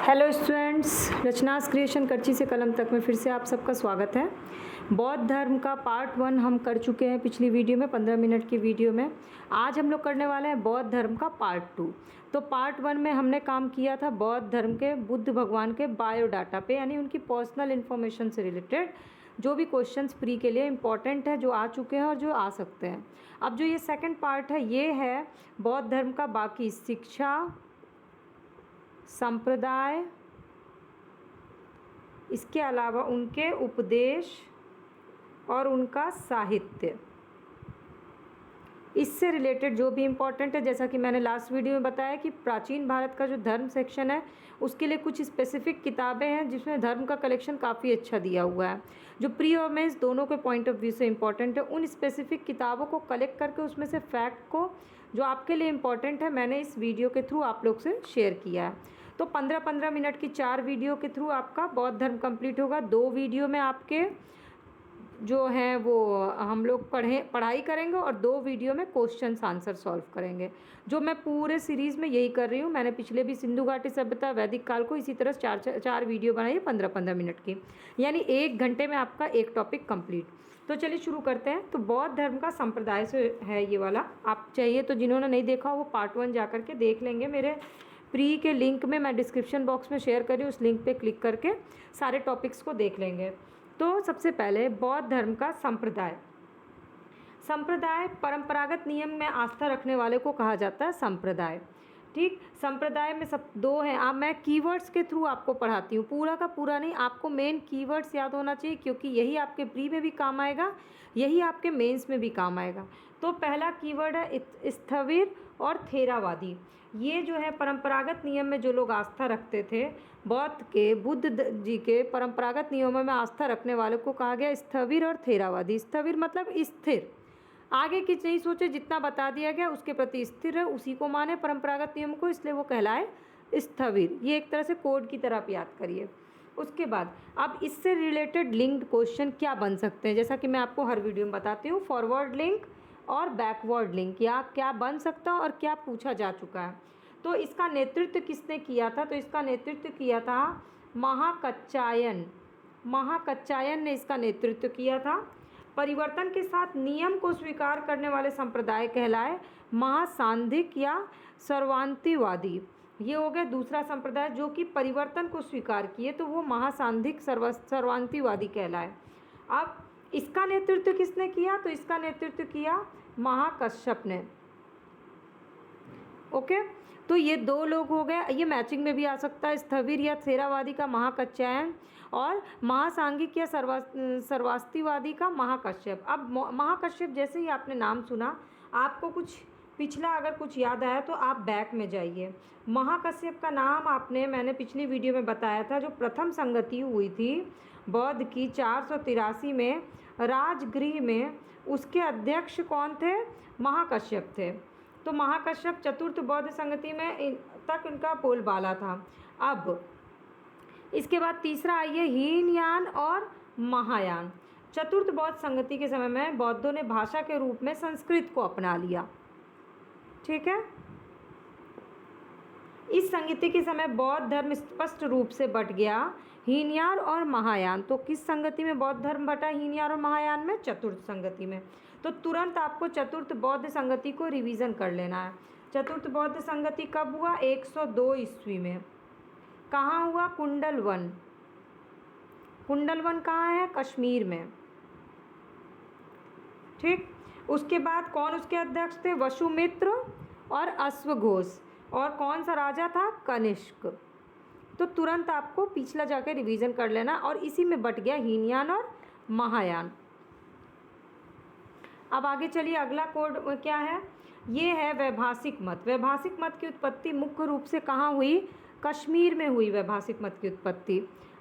Hello students, रचनास creation करची से कलम तक में फिर से आप सबका स्वागत है। बौद्ध धर्म का पार्ट 1 हम कर चुके हैं पिछली वीडियो में, 15 मिनट की वीडियो में। आज हम लोग करने वाले हैं बौद्ध धर्म का पार्ट 2। तो पार्ट 1 में हमने काम किया था बौद्ध धर्म के बुद्ध भगवान के बायोडाटा पे, यानी उनकी पर्सनल इन्फॉर्मेशन से रिलेटेड जो भी क्वेश्चंस प्री के लिए इम्पॉर्टेंट है, जो आ चुके हैं और जो आ सकते हैं। अब जो ये सेकेंड पार्ट है, ये है बौद्ध धर्म का बाकी शिक्षा, संप्रदाय, इसके अलावा उनके उपदेश और उनका साहित्य, इससे रिलेटेड जो भी इम्पोर्टेंट है। जैसा कि मैंने लास्ट वीडियो में बताया कि प्राचीन भारत का जो धर्म सेक्शन है उसके लिए कुछ स्पेसिफिक किताबें हैं जिसमें धर्म का कलेक्शन काफ़ी अच्छा दिया हुआ है, जो प्री और मेंस दोनों के पॉइंट ऑफ व्यू से इम्पॉर्टेंट है। उन स्पेसिफिक किताबों को कलेक्ट करके उसमें से फैक्ट को जो आपके लिए इम्पॉर्टेंट है मैंने इस वीडियो के थ्रू आप लोग से शेयर किया है। तो 15-15 मिनट की 4 वीडियो के थ्रू आपका बौद्ध धर्म कंप्लीट होगा। 2 वीडियो में आपके जो हैं वो हम लोग पढ़ाई करेंगे और 2 वीडियो में क्वेश्चन आंसर सॉल्व करेंगे, जो मैं पूरे सीरीज़ में यही कर रही हूँ। मैंने पिछले भी सिंधु घाटी सभ्यता, वैदिक काल को इसी तरह 4 वीडियो बनाई है 15-15 मिनट की, यानी 1 घंटे में आपका एक टॉपिक कंप्लीट। तो चलिए शुरू करते हैं। तो बौद्ध धर्म का संप्रदाय से है ये वाला, आप चाहिए तो जिन्होंने नहीं देखा वो पार्ट 1 जा करके देख लेंगे। मेरे प्री के लिंक में मैं डिस्क्रिप्शन बॉक्स में शेयर करी, उस लिंक पे क्लिक करके सारे टॉपिक्स को देख लेंगे। तो सबसे पहले बौद्ध धर्म का संप्रदाय। संप्रदाय परंपरागत नियम में आस्था रखने वाले को कहा जाता है संप्रदाय। ठीक, संप्रदाय में सब 2 हैं। अब मैं कीवर्ड्स के थ्रू आपको पढ़ाती हूँ, पूरा का पूरा नहीं। आपको मेन कीवर्ड्स याद होना चाहिए क्योंकि यही आपके प्री में भी काम आएगा, यही आपके मेंस में भी काम आएगा। तो पहला कीवर्ड है स्थविर और थेरावादी। ये जो है परंपरागत नियम में जो लोग आस्था रखते थे, बुद्ध जी के परंपरागत नियमों में आस्था रखने वालों को कहा गया स्थविर और थेरावादी। स्थविर मतलब स्थिर, आगे कुछ नहीं सोचे, जितना बता दिया गया उसके प्रति स्थिर है, उसी को माने परंपरागत नियम को, इसलिए वो कहलाए स्थविर। ये एक तरह से कोड की तरह आप याद करिए। उसके बाद अब इससे रिलेटेड लिंक्ड क्वेश्चन क्या बन सकते हैं, जैसा कि मैं आपको हर वीडियो में बताती हूँ, फॉरवर्ड लिंक और बैकवर्ड लिंक, या क्या बन सकता है और क्या पूछा जा चुका है। तो इसका नेतृत्व किसने किया था? तो इसका नेतृत्व किया था महाकच्चायन। महाकच्चायन ने इसका नेतृत्व किया था। परिवर्तन के साथ नियम को स्वीकार करने वाले संप्रदाय कहलाए महासांधिक या सर्वांतिवादी। ये हो गया दूसरा संप्रदाय जो कि परिवर्तन को स्वीकार किए, तो वो महासांधिक सर्वांतिवादी कहलाए। अब इसका नेतृत्व किसने किया? तो इसका नेतृत्व किया महाकश्यप ने। ओके, तो ये 2 लोग हो गए। ये मैचिंग में भी आ सकता है, स्थविर या थेरावादी का महाकच्चायन और महासांघिक या सर्वास्तिवादी का महाकश्यप। अब महाकश्यप जैसे ही आपने नाम सुना, आपको कुछ पिछला अगर कुछ याद आया तो आप बैक में जाइए। महाकश्यप का नाम मैंने पिछली वीडियो में बताया था। जो प्रथम संगति हुई थी बौद्ध की 483 में राजगृह में, उसके अध्यक्ष कौन थे? महाकश्यप थे। तो महाकश्यप चतुर्थ बौद्ध संगति में तक इनका बोलबाला था। अब इसके बाद तीसरा आइए हीनयान और महायान। चतुर्थ बौद्ध संगति के समय में बौद्धों ने भाषा के रूप में संस्कृत को अपना लिया। ठीक है, इस संगति के समय बौद्ध धर्म स्पष्ट रूप से बट गया हीनयान और महायान। तो किस संगति में बौद्ध धर्म बटा? हीनयान और महायान में, चतुर्थ संगति में। तो तुरंत आपको चतुर्थ बौद्ध संगति को रिवीजन कर लेना है। चतुर्थ बौद्ध संगति कब हुआ? 102 ईस्वी में। कहाँ हुआ? कुंडलवन। कुंडलवन कहाँ है? कश्मीर में। ठीक, उसके बाद कौन उसके अध्यक्ष थे? वसुमित्र और अश्वघोष। और कौन सा राजा था? कनिष्क। तो तुरंत आपको पिछला जाके रिवीजन कर लेना, और इसी में बट गया हीनयान और महायान। अब आगे चलिए, अगला कोड क्या है? ये है वैभाषिक मत। वैभाषिक मत की उत्पत्ति मुख्य रूप से कहाँ हुई? कश्मीर में हुई वैभाषिक मत की उत्पत्ति।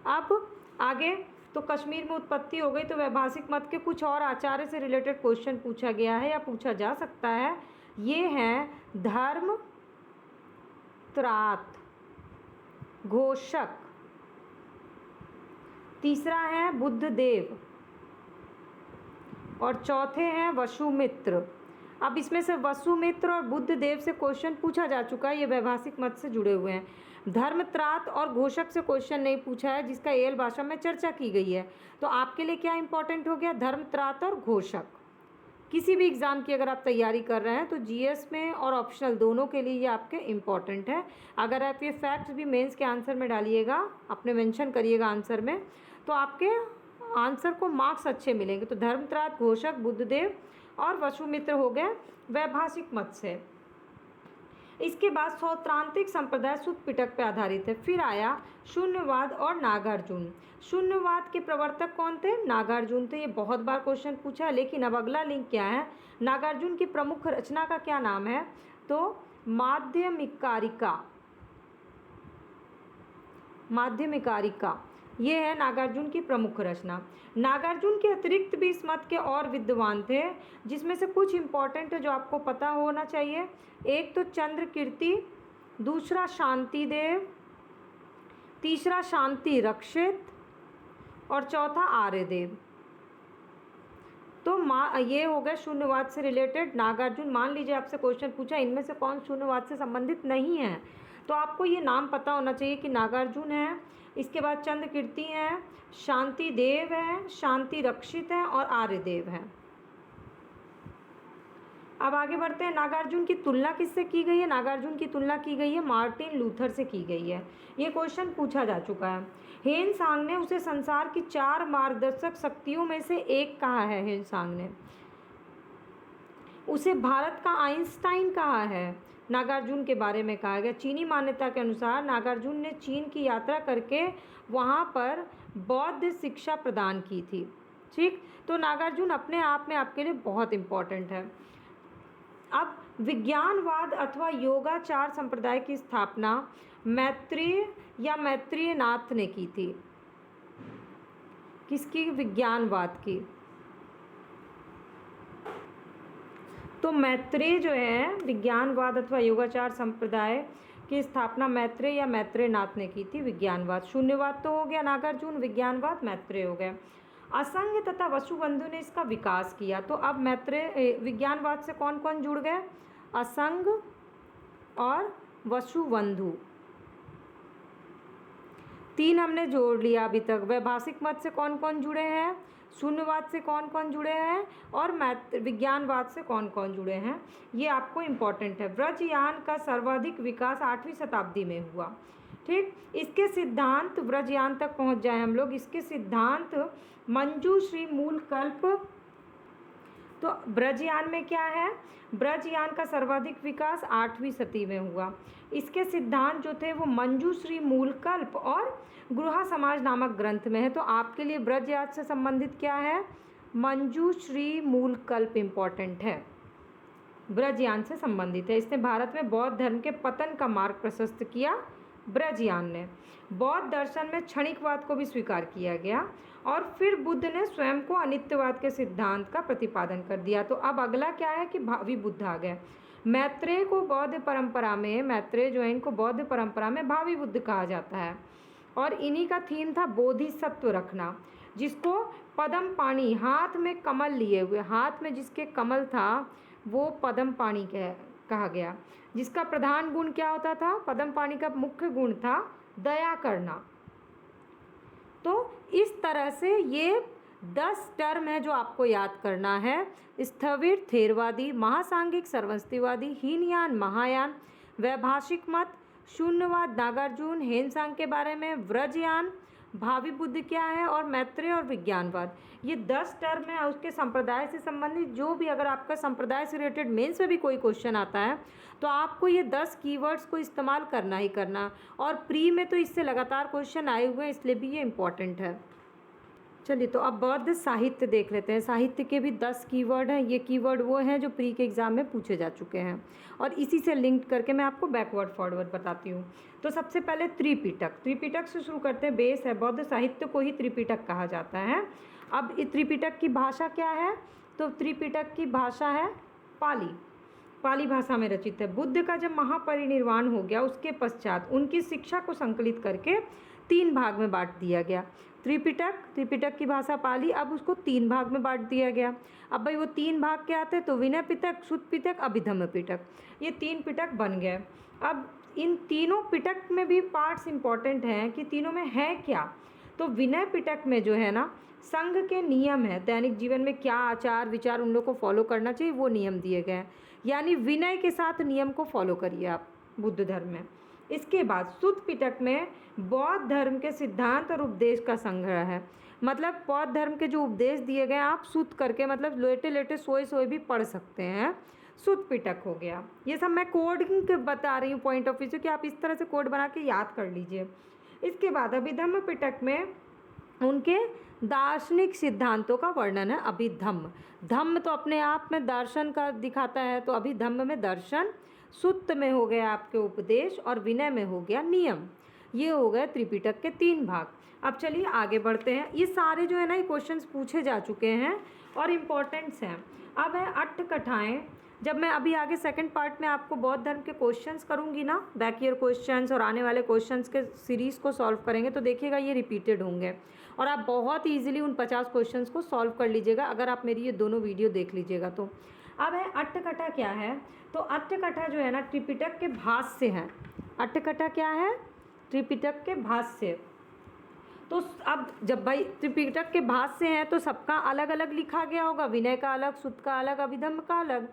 अब आगे तो कश्मीर में उत्पत्ति हो गई, तो वैभाषिक मत के कुछ और आचार्य से रिलेटेड क्वेश्चन पूछा गया है या पूछा जा सकता है। ये हैं धर्म त्रात घोषक, तीसरा है बुद्धदेव, और चौथे हैं वसुमित्र। अब इसमें से वसुमित्र और बुद्ध देव से क्वेश्चन पूछा जा चुका है, ये वैभाषिक मत से जुड़े हुए हैं। धर्मत्रात और घोषक से क्वेश्चन नहीं पूछा है, जिसका एल भाषा में चर्चा की गई है। तो आपके लिए क्या इंपॉर्टेंट हो गया, धर्मत्रात और घोषक। किसी भी एग्ज़ाम की अगर आप तैयारी कर रहे हैं तो जीएस में और ऑप्शनल दोनों के लिए ये आपके इम्पॉर्टेंट है। अगर आप ये फैक्ट्स भी मेंस के आंसर में डालिएगा, अपने मेंशन करिएगा आंसर में, तो आपके आंसर को मार्क्स अच्छे मिलेंगे। तो धर्मत्रात, घोषक, बुद्धदेव और वसुमित्र हो गए वैभाषिक मत से। इसके बाद सौत्रांतिक संप्रदाय शुद्ध पिटक पर आधारित है। फिर आया शून्यवाद और नागार्जुन। शून्यवाद के प्रवर्तक कौन थे, नागार्जुन थे। ये बहुत बार क्वेश्चन पूछा है। लेकिन अब अगला लिंक क्या है, नागार्जुन की प्रमुख रचना का क्या नाम है, तो माध्यमिकारिका। माध्यमिकारिका ये है नागार्जुन की प्रमुख रचना। नागार्जुन के अतिरिक्त भी इस मत के और विद्वान थे, जिसमें से कुछ इंपॉर्टेंट है जो आपको पता होना चाहिए। एक तो चंद्रकीर्ति, दूसरा शांतिदेव, तीसरा शांति रक्षित और चौथा आर्यदेव। तो ये हो गए शून्यवाद से रिलेटेड नागार्जुन। मान लीजिए आपसे क्वेश्चन पूछा इनमें से कौन शून्यवाद से संबंधित नहीं है, तो आपको ये नाम पता होना चाहिए कि नागार्जुन है, इसके बाद चंद्रकीर्ति है, शांतिदेव है, शांति रक्षित है और आर्यदेव है। अब आगे बढ़ते हैं। नागार्जुन की तुलना किससे की गई है, नागार्जुन की तुलना की गई है मार्टिन लूथर से की गई है। ये क्वेश्चन पूछा जा चुका है। हेनसांग ने उसे संसार की 4 मार्गदर्शक शक्तियों में से एक कहा है। हेनसांग ने उसे भारत का आइंस्टाइन कहा है। नागार्जुन के बारे में कहा गया, चीनी मान्यता के अनुसार नागार्जुन ने चीन की यात्रा करके वहाँ पर बौद्ध शिक्षा प्रदान की थी। ठीक, तो नागार्जुन अपने आप में आपके लिए बहुत इम्पोर्टेंट है। अब विज्ञानवाद अथवा योगाचार संप्रदाय की स्थापना मैत्रेय या मैत्रेयनाथ ने की थी। किसकी, विज्ञानवाद की। तो मैत्रेय जो है विज्ञानवाद अथवा योगाचार संप्रदाय की स्थापना मैत्रेय या मैत्रेयनाथ ने की थी। विज्ञानवाद, शून्यवाद तो हो गया नागार्जुन, विज्ञानवाद मैत्रेय हो गए। असंग तथा वसुबंधु ने इसका विकास किया। तो अब मैत्रेय विज्ञानवाद से कौन कौन जुड़ गए, असंग और वसुबंधु, 3 हमने जोड़ लिया अभी तक। वैभाषिक मत से कौन कौन जुड़े हैं, शून्यवाद से कौन कौन जुड़े हैं और विज्ञानवाद से कौन कौन जुड़े हैं, ये आपको इम्पोर्टेंट है। ब्रजयान का सर्वाधिक विकास 8वीं शताब्दी में हुआ। ठीक, इसके सिद्धांत, ब्रजयान तक पहुंच जाए हम लोग। इसके सिद्धांत मंजूश्री मूलकल्प। तो ब्रजयान में क्या है, ब्रजयान का सर्वाधिक विकास 8वीं सदी में हुआ। इसके सिद्धांत जो थे वो मंजूश्री मूलकल्प और गृहा समाज नामक ग्रंथ में है। तो आपके लिए ब्रजयान से संबंधित क्या है, मंजूश्री मूलकल्प इम्पॉर्टेंट है, ब्रजयान से संबंधित है। इसने भारत में बौद्ध धर्म के पतन का मार्ग प्रशस्त किया। ब्रजयान ने बौद्ध दर्शन में क्षणिकवाद को भी स्वीकार किया गया और फिर बुद्ध ने स्वयं को अनित्यवाद के सिद्धांत का प्रतिपादन कर दिया। तो अब अगला क्या है कि भावी बुद्ध आ गए। मैत्रेय को बौद्ध परंपरा में, मैत्रेय जो है इनको बौद्ध परंपरा में भावी बुद्ध कहा जाता है और इन्हीं का थीम था बोधिसत्व रखना, जिसको पद्म पाणि, हाथ में कमल लिए हुए, हाथ में जिसके कमल था वो पद्म पाणि कहा गया। जिसका प्रधान गुण क्या होता था, पद्म पाणि का मुख्य गुण था दया करना। तो इस तरह से ये 10 टर्म है जो आपको याद करना है। स्थविर, थेरवादी, महासांघिक, सर्वस्तिवादी, हीनयान, महायान, वैभाषिक मत, शून्यवाद, नागार्जुन, हेनसांग के बारे में, व्रजयान, भावी बुद्ध क्या है और मैत्रेय और विज्ञानवाद। ये 10 टर्म है। उसके संप्रदाय से संबंधित जो भी, अगर आपका संप्रदाय से रिलेटेड मेंस में भी कोई क्वेश्चन आता है तो आपको ये 10 कीवर्ड्स को इस्तेमाल करना ही करना। और प्री में तो इससे लगातार क्वेश्चन आए हुए हैं, इसलिए भी ये इम्पॉर्टेंट है। चलिए, तो अब बौद्ध साहित्य देख लेते हैं। साहित्य के भी 10 कीवर्ड हैं। ये कीवर्ड वो हैं जो प्री के एग्ज़ाम में पूछे जा चुके हैं और इसी से लिंक करके मैं आपको बैकवर्ड फॉरवर्ड बताती हूँ। तो सबसे पहले त्रिपिटक। त्रिपिटक से शुरू करते हैं, बेस है। बौद्ध साहित्य को ही त्रिपिटक कहा जाता है। अब त्रिपिटक की भाषा क्या है, तो त्रिपिटक की भाषा है पाली। पाली भाषा में रचित है। बुद्ध का जब महापरिनिर्वाण हो गया उसके पश्चात उनकी शिक्षा को संकलित करके 3 भाग में बांट दिया गया। त्रिपिटक की भाषा पाली, अब उसको 3 भाग में बांट दिया गया। अब भाई वो 3 भाग क्या आते हैं, तो विनय पिटक, सुत्त पिटक, अभिधम्म पिटक, ये 3 पिटक बन गए। अब इन तीनों पिटक में भी पार्ट्स इंपॉर्टेंट हैं कि तीनों में है क्या। तो विनय पिटक में जो है ना संघ के नियम है, दैनिक जीवन में क्या आचार विचार उन लोग को फॉलो करना चाहिए वो नियम दिए गए हैं, यानी विनय के साथ नियम को फॉलो करिए आप बुद्ध धर्म में। इसके बाद सुत्त पिटक में बौद्ध धर्म के सिद्धांत और उपदेश का संग्रह है, मतलब बौद्ध धर्म के जो उपदेश दिए गए आप सुत्त करके, मतलब लेटे लेटे सोए सोए भी पढ़ सकते हैं, सुत्त पिटक हो गया। ये सब मैं कोडिंग बता रही हूँ पॉइंट ऑफ व्यू से कि आप इस तरह से कोड बना के याद कर लीजिए। इसके बाद अभिधम्म पिटक में उनके दार्शनिक सिद्धांतों का वर्णन है। अभिधम्म, धम्म तो अपने आप में दर्शन का दिखाता है, तो अभिधम्म में दर्शन, सुत्त में हो गया आपके उपदेश और विनय में हो गया नियम। ये हो गए त्रिपिटक के 3 भाग। अब चलिए आगे बढ़ते हैं। ये सारे जो है ना ये क्वेश्चंस पूछे जा चुके हैं और इम्पोर्टेंट्स हैं। अब है अट्ठकथाएँ। जब मैं अभी आगे सेकंड पार्ट में आपको बौद्ध धर्म के क्वेश्चंस करूंगी ना, बैक ईयर क्वेश्चंस और आने वाले क्वेश्चंस के सीरीज़ को सॉल्व करेंगे, तो देखिएगा ये रिपीटेड होंगे और आप बहुत ईजिली उन 50 क्वेश्चंस को सॉल्व कर लीजिएगा अगर आप मेरी ये दोनों वीडियो देख लीजिएगा तो। अब है अट्ठकथा क्या है, तो अट्ठकथा जो है ना त्रिपिटक के भाष्य हैं। अट्ठकथा क्या है, त्रिपिटक के भाष्य। तो अब जब भाई त्रिपिटक के भाष्य हैं तो सबका अलग अलग लिखा गया होगा, विनय का अलग, सुत्त का अलग, अभिधम्म का अलग।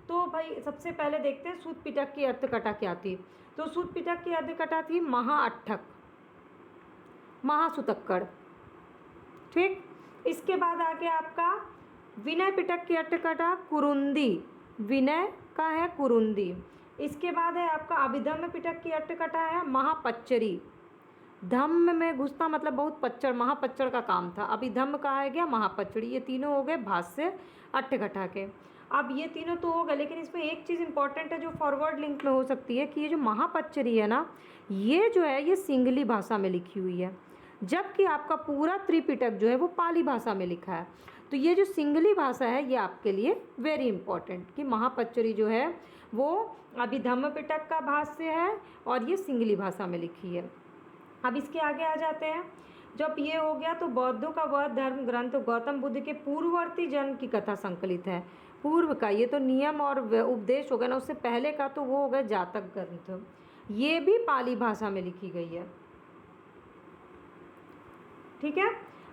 तो भाई सबसे पहले देखते हैं सुत्त पिटक की अट्ठकथा क्या थी। तो सुत्त पिटक की अट्ठकथा थी महाअट्ठक, महासुतक्कड़, ठीक। इसके बाद आ गया आपका विनय पिटक की अट्ठकथा कुरुंदी, विनय का है कुरुंदी। इसके बाद है आपका अभिधम्म पिटक की अट्ठकथा है महापच्चरी, धम्म में घुसता मतलब बहुत पच्चड़, महापच्चड़ का काम था। अभिधम्म का है गया महापच्चड़ी। ये तीनों हो गए भाष्य अट्ठकथा के। अब ये तीनों तो हो गए, लेकिन इसमें एक चीज़ इंपॉर्टेंट है जो फॉरवर्ड लिंक में हो सकती है कि ये जो महापच्चरी है ना, ये जो है ये सिंगली भाषा में लिखी हुई है, जबकि आपका पूरा त्रिपिटक जो है वो पाली भाषा में लिखा है। तो ये जो सिंगली भाषा है ये आपके लिए वेरी इंपॉर्टेंट कि महापच्चरी जो है वो अभिधम्म पिटक का भाष्य है और ये सिंगली भाषा में लिखी है। अब इसके आगे आ जाते हैं। जब ये हो गया तो बौद्धों का वह धर्म ग्रंथ गौतम बुद्ध के पूर्ववर्ती जन्म की कथा संकलित है। पूर्व का ये तो नियम और उपदेश हो गया ना, उससे पहले का तो वो हो गया जातक ग्रंथ, ये भी पाली भाषा में लिखी गई है, ठीक है।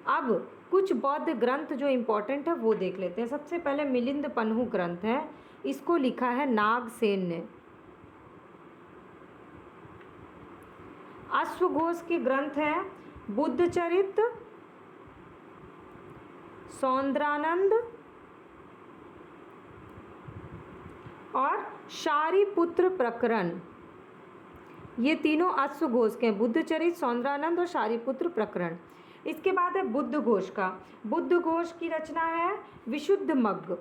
अब कुछ बौद्ध ग्रंथ जो इम्पोर्टेंट है वो देख लेते हैं। सबसे पहले मिलिंद पन्हु ग्रंथ है, इसको लिखा है नागसेन ने। अश्वघोष के ग्रंथ हैं बुद्धचरित, सौंदरानंद और शारिपुत्र प्रकरण, ये तीनों अश्वघोष के हैं, बुद्धचरित, सौंदरानंद और शारिपुत्र प्रकरण। इसके बाद है बुद्ध घोष का। बुद्ध घोष की रचना है विशुद्धमग्ग,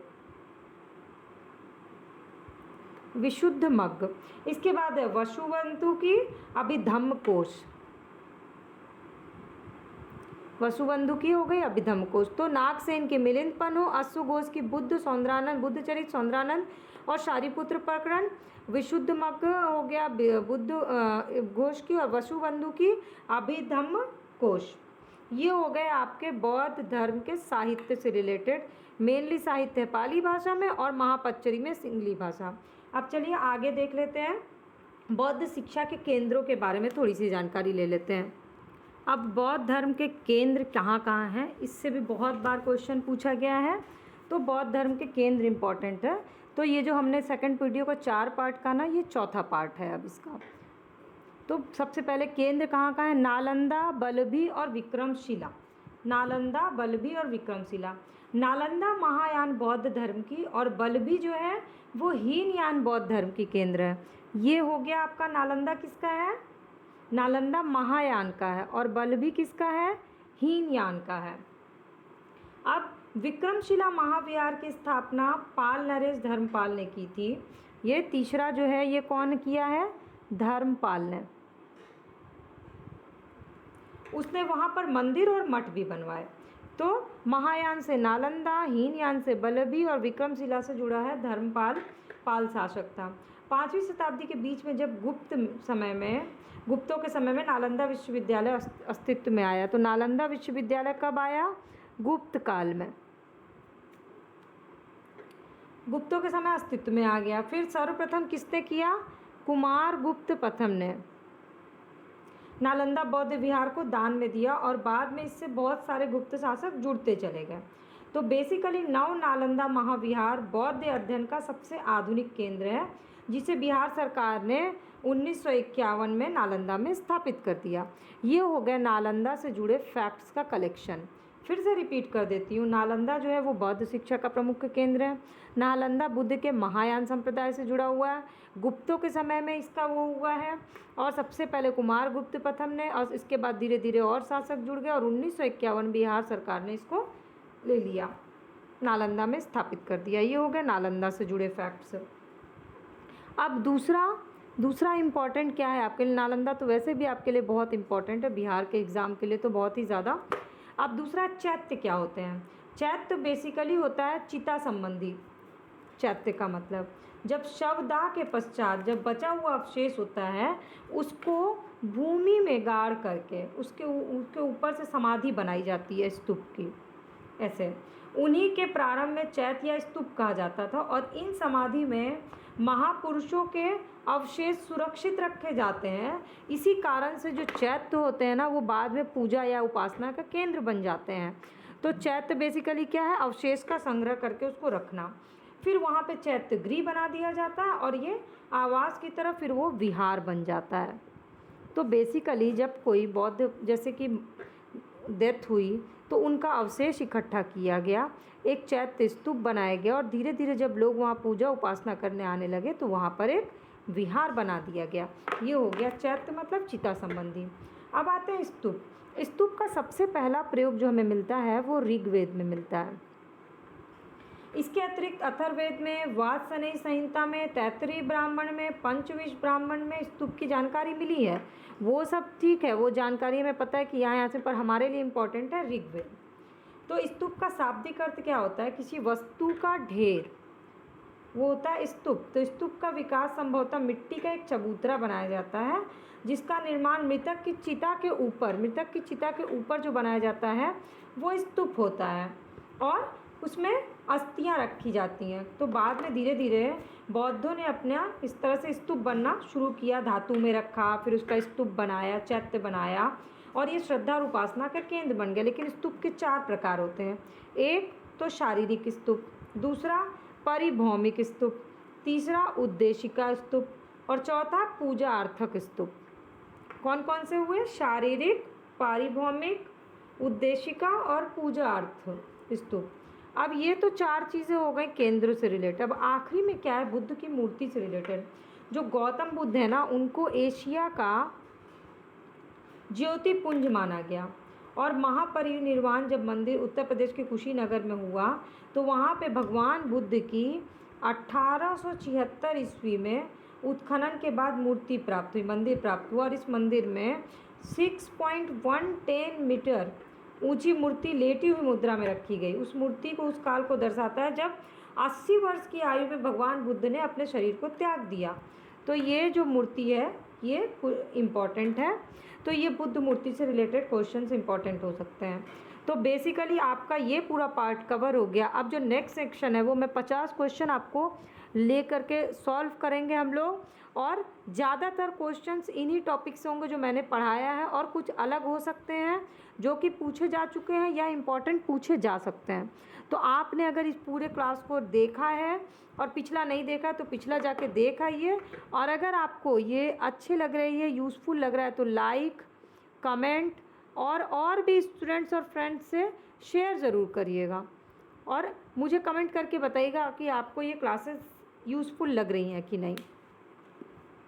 विशुद्धमग्ग। इसके बाद है वसुबंधु की अभिधम्म कोश, वसुबंधु की हो गई अभिधम्म कोश। तो नागसेन के मिलिंद पन्हु, अश्वघोष की बुद्ध सौंदरानंद, बुद्धचरित, सौंदरानंद और शारिपुत्र प्रकरण, विशुद्धमग्ग हो गया बुद्ध घोष की और वसुबंधु की अभिधम्म कोश। ये हो गए आपके बौद्ध धर्म के साहित्य से रिलेटेड। मेनली साहित्य है पाली भाषा में और महापच्चरी में सिंगली भाषा। अब चलिए आगे देख लेते हैं, बौद्ध शिक्षा के केंद्रों के बारे में थोड़ी सी जानकारी ले लेते हैं। अब बौद्ध धर्म के केंद्र कहाँ कहाँ हैं, इससे भी बहुत बार क्वेश्चन पूछा गया है। तो बौद्ध धर्म के केंद्र इम्पॉर्टेंट है। तो ये जो हमने सेकंड वीडियो का 4 पार्ट का ना, ये चौथा पार्ट है अब इसका। तो सबसे पहले केंद्र कहाँ कहाँ है, नालंदा, बलभी और विक्रमशिला। नालंदा, बलभी और विक्रमशिला। नालंदा महायान बौद्ध धर्म की और बलभी जो है वो हीनयान बौद्ध धर्म की केंद्र है। ये हो गया आपका नालंदा किसका है, नालंदा महायान का है और बलभी किसका है, हीनयान का है। अब विक्रमशिला महाविहार की स्थापना पाल नरेश धर्मपाल ने की थी। ये तीसरा जो है ये कौन किया है, धर्मपाल ने। उसने वहाँ पर मंदिर और मठ भी बनवाए। तो महायान से नालंदा, हीनयान से बलभी और विक्रमशिला से जुड़ा है धर्मपाल पाल शासक था। 5वीं शताब्दी के बीच में जब गुप्तों के समय में नालंदा विश्वविद्यालय अस्तित्व में आया। तो नालंदा विश्वविद्यालय कब आया? गुप्त काल में, गुप्तों के समय अस्तित्व में आ गया। फिर सर्वप्रथम किसने किया? कुमारगुप्त प्रथम ने नालंदा बौद्ध विहार को दान में दिया और बाद में इससे बहुत सारे गुप्त शासक जुड़ते चले गए। तो बेसिकली नव नालंदा महाविहार बौद्ध अध्ययन का सबसे आधुनिक केंद्र है, जिसे बिहार सरकार ने 1951 में नालंदा में स्थापित कर दिया। ये हो गया नालंदा से जुड़े फैक्ट्स का कलेक्शन। फिर से रिपीट कर देती हूँ, नालंदा जो है वो बौद्ध शिक्षा का प्रमुख केंद्र है। नालंदा बुद्ध के महायान संप्रदाय से जुड़ा हुआ है। गुप्तों के समय में इसका वो हुआ है और सबसे पहले कुमारगुप्त प्रथम ने, और इसके बाद धीरे धीरे और शासक जुड़ गए और 1951 बिहार सरकार ने इसको ले लिया, नालंदा में स्थापित कर दिया। ये हो गया नालंदा से जुड़े फैक्ट्स। अब दूसरा इम्पॉर्टेंट क्या है आपके लिए? नालंदा तो वैसे भी आपके लिए बहुत इंपॉर्टेंट है, बिहार के एग्ज़ाम के लिए तो बहुत ही ज़्यादा। अब दूसरा चैत्य क्या होते हैं? चैत्य बेसिकली होता है चिता संबंधी। चैत्य का मतलब जब शवदाह के पश्चात जब बचा हुआ अवशेष होता है उसको भूमि में गाड़ करके उसके ऊपर से समाधि बनाई जाती है स्तूप की। ऐसे उन्हीं के प्रारंभ में चैत्य या स्तूप कहा जाता था और इन समाधि में महापुरुषों के अवशेष सुरक्षित रखे जाते हैं। इसी कारण से जो चैत्य होते हैं ना वो बाद में पूजा या उपासना का केंद्र बन जाते हैं। तो चैत्य बेसिकली क्या है? अवशेष का संग्रह करके उसको रखना। फिर वहाँ पे चैत्य गृह बना दिया जाता है और ये आवास की तरह फिर वो विहार बन जाता है। तो बेसिकली जब कोई बौद्ध जैसे कि डेथ हुई तो उनका अवशेष इकट्ठा किया गया, एक चैत्य स्तूप बनाया गया और धीरे धीरे जब लोग वहाँ पूजा उपासना करने आने लगे तो वहाँ पर एक विहार बना दिया गया। ये हो गया चैत्य मतलब चिता संबंधी। अब आते हैं स्तूप। स्तूप का सबसे पहला प्रयोग जो हमें मिलता है वो ऋग्वेद में मिलता है। इसके अतिरिक्त अथर्ववेद में, वात्स्ययनी संहिता में, तैत्तिरीय ब्राह्मण में, पंचविंश ब्राह्मण में स्तूप की जानकारी मिली है। वो सब ठीक है, वो जानकारी हमें पता है कि यहाँ से, पर हमारे लिए इम्पोर्टेंट है ऋग्वेद। तो स्तूप का शाब्दिक अर्थ क्या होता है? किसी वस्तु का ढेर, वो होता है स्तूप। तो स्तूप का विकास संभवतः मिट्टी का एक चबूतरा बनाया जाता है जिसका निर्माण मृतक की चिता के ऊपर जो बनाया जाता है वो स्तूप होता है और उसमें अस्थियां रखी जाती हैं। तो बाद में धीरे धीरे बौद्धों ने अपना इस तरह से स्तूप बनना शुरू किया, धातु में रखा, फिर उसका स्तूप बनाया, चैत्य बनाया और ये श्रद्धा और उपासना का केंद्र बन गया। लेकिन स्तूप के 4 प्रकार होते हैं। एक तो शारीरिक स्तूप, दूसरा परिभौमिक स्तूप, तीसरा उद्देशिका स्तूप और चौथा पूजार्थक स्तूप। कौन कौन से हुए? शारीरिक, पारिभौमिक, उद्देशिका और पूजार्थ स्तूप। अब ये तो 4 चीज़ें हो गई केंद्र से रिलेटेड। अब आखिरी में क्या है? बुद्ध की मूर्ति से रिलेटेड। जो गौतम बुद्ध है ना, उनको एशिया का ज्योतिपुंज माना गया और महापरिनिर्वाण जब मंदिर उत्तर प्रदेश के कुशीनगर में हुआ तो वहाँ पे भगवान बुद्ध की 1876 ईस्वी में उत्खनन के बाद मूर्ति प्राप्त हुई, मंदिर प्राप्त हुआ और इस मंदिर में 6.110 मीटर ऊंची मूर्ति लेटी हुई मुद्रा में रखी गई। उस मूर्ति को उस काल को दर्शाता है जब 80 वर्ष की आयु में भगवान बुद्ध ने अपने शरीर को त्याग दिया। तो ये जो मूर्ति है ये इम्पॉर्टेंट है। तो ये बुद्ध मूर्ति से रिलेटेड क्वेश्चंस इंपॉर्टेंट हो सकते हैं। तो बेसिकली आपका ये पूरा पार्ट कवर हो गया। अब जो नेक्स्ट सेक्शन है वो मैं 50 क्वेश्चन आपको ले करके सॉल्व करेंगे हम लोग और ज़्यादातर क्वेश्चंस इन्हीं टॉपिक से होंगे जो मैंने पढ़ाया है और कुछ अलग हो सकते हैं जो कि पूछे जा चुके हैं या इम्पॉर्टेंट पूछे जा सकते हैं। तो आपने अगर इस पूरे क्लास को देखा है और पिछला नहीं देखा तो पिछला जाके देख आइए और अगर आपको ये अच्छे लग रही है, यूज़फुल लग रहा है तो लाइक, कमेंट और भी स्टूडेंट्स और फ्रेंड्स से शेयर ज़रूर करिएगा और मुझे कमेंट करके बताइएगा कि आपको ये क्लासेस यूज़फुल लग रही हैं कि नहीं।